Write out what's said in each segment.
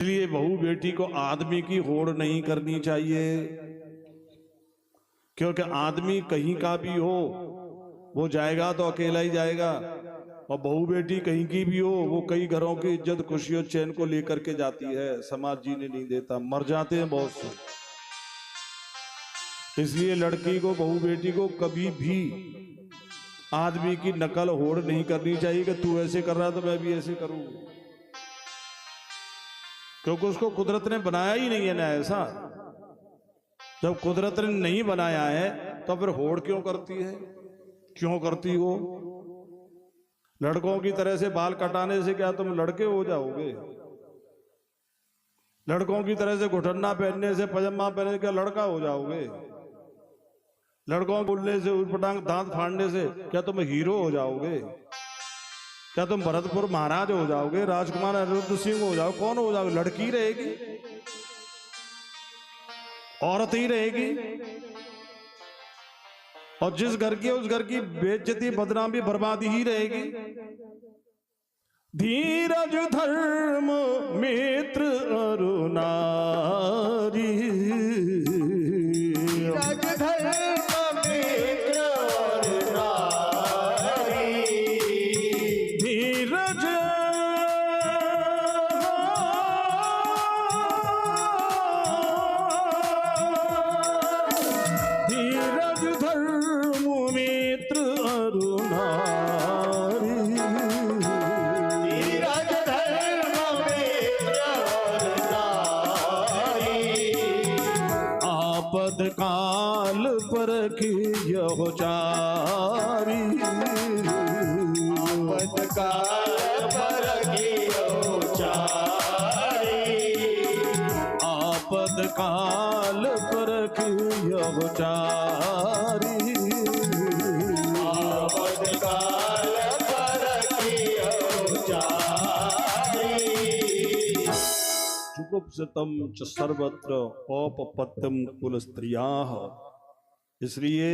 इसलिए बहू बेटी को आदमी की होड़ नहीं करनी चाहिए, क्योंकि आदमी कहीं का भी हो वो जाएगा तो अकेला ही जाएगा, और बहू बेटी कहीं की भी हो वो कई घरों की इज्जत खुशी और चैन को लेकर के जाती है। समाज जीने नहीं देता, मर जाते हैं बहुत से। इसलिए लड़की को बहू बेटी को कभी भी आदमी की नकल होड़ नहीं करनी चाहिए कि तू ऐसे कर रहा है तो मैं भी ऐसे करूं, क्योंकि उसको कुदरत ने बनाया ही नहीं है ना ऐसा। जब कुदरत ने नहीं बनाया है तो फिर होड़ क्यों करती है, क्यों करती हो? लड़कों की तरह से बाल कटाने से क्या तुम लड़के हो जाओगे? लड़कों की तरह से घुटन्ना पहनने से, पजामा पहनने से क्या लड़का हो जाओगे? लड़कों बोलने से, उटपटांग दांत फाड़ने से क्या तुम हीरो हो जाओगे? क्या तुम भरतपुर महाराज हो जाओगे, राजकुमार अनिरुद्ध सिंह हो जाओगे? कौन हो जाओगे? लड़की रहेगी, औरत ही रहेगी। और जिस घर की उस घर की बेइज्जती, बदनामी, बर्बादी ही रहेगी। धीरज धर्म मित्र अरु नारी, धीरज धर्म मित्र अरु नारी, धीरज धीरज धर्म मित्र अरु नारी, धीरज धर्म मित्र अरु नारी, आपद काल परखियो चारी, आपद काल परखियो चारी, आपद काल परखियो चारी, आपद काल परखियो चारी। जुगुप्सितं च सर्वत्र औपपत्यं कुल स्त्रियाः। इसलिए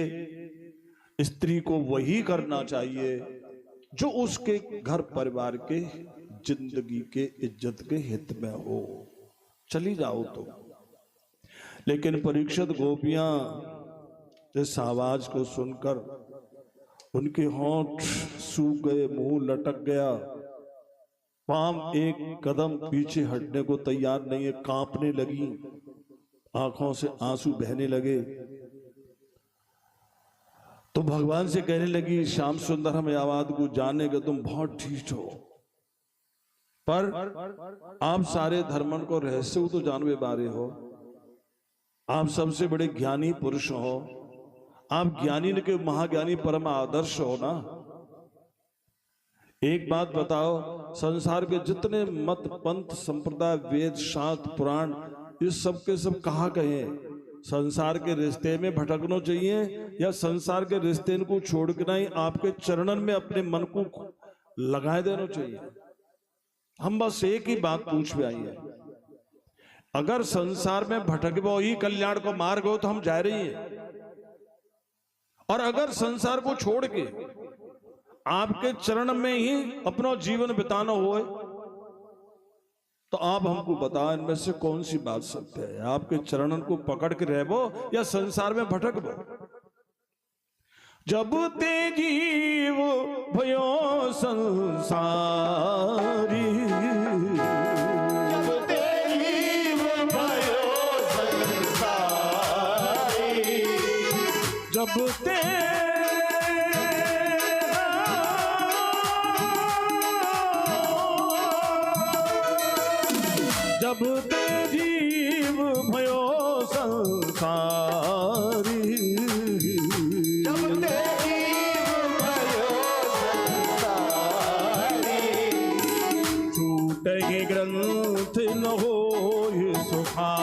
स्त्री को वही करना चाहिए जो उसके घर परिवार के, जिंदगी के, इज्जत के हित में हो। चली जाओ तो। लेकिन परीक्षित गोपियां इस आवाज को सुनकर उनके होंठ सूख गए, मुंह लटक गया, पांव एक कदम पीछे हटने को तैयार नहीं है, कांपने लगी, आंखों से आंसू बहने लगे। तो भगवान से कहने लगी, श्याम सुंदर हम आवाज को जाने के तुम बहुत ढीठ हो, पर आप सारे धर्मन को रहस्य तो जानवे बारे हो, आप सबसे बड़े ज्ञानी पुरुष हो, आप ज्ञानी न के महाज्ञानी परम आदर्श हो ना। एक बात बताओ, संसार के जितने मत, पंथ, संप्रदाय, वेद, शास्त्र, पुराण, इस सब के सब कहाँ गए? संसार के रिश्ते में भटकना चाहिए या संसार के रिश्ते को छोड़ के नहीं आपके चरणन में अपने मन को लगाए देना चाहिए? हम बस एक ही बात पूछ आई है, अगर संसार में भटकबो ही कल्याण को मार्ग हो तो हम जा रही हैं, और अगर संसार को छोड़ के आपके चरण में ही अपना जीवन बिताना हो तो आप हमको बताओ इनमें से कौन सी बात सत्य है? आपके चरणन को पकड़ के रहबो या संसार में भटकबो? जब ते जीव भयो संसारी, जब ते जीव भयो संसारी, जब ते जब ते जीव भयो संसारी, जब ते जीव भयो संसारी, छूटे ग्रंथ न हो सुखा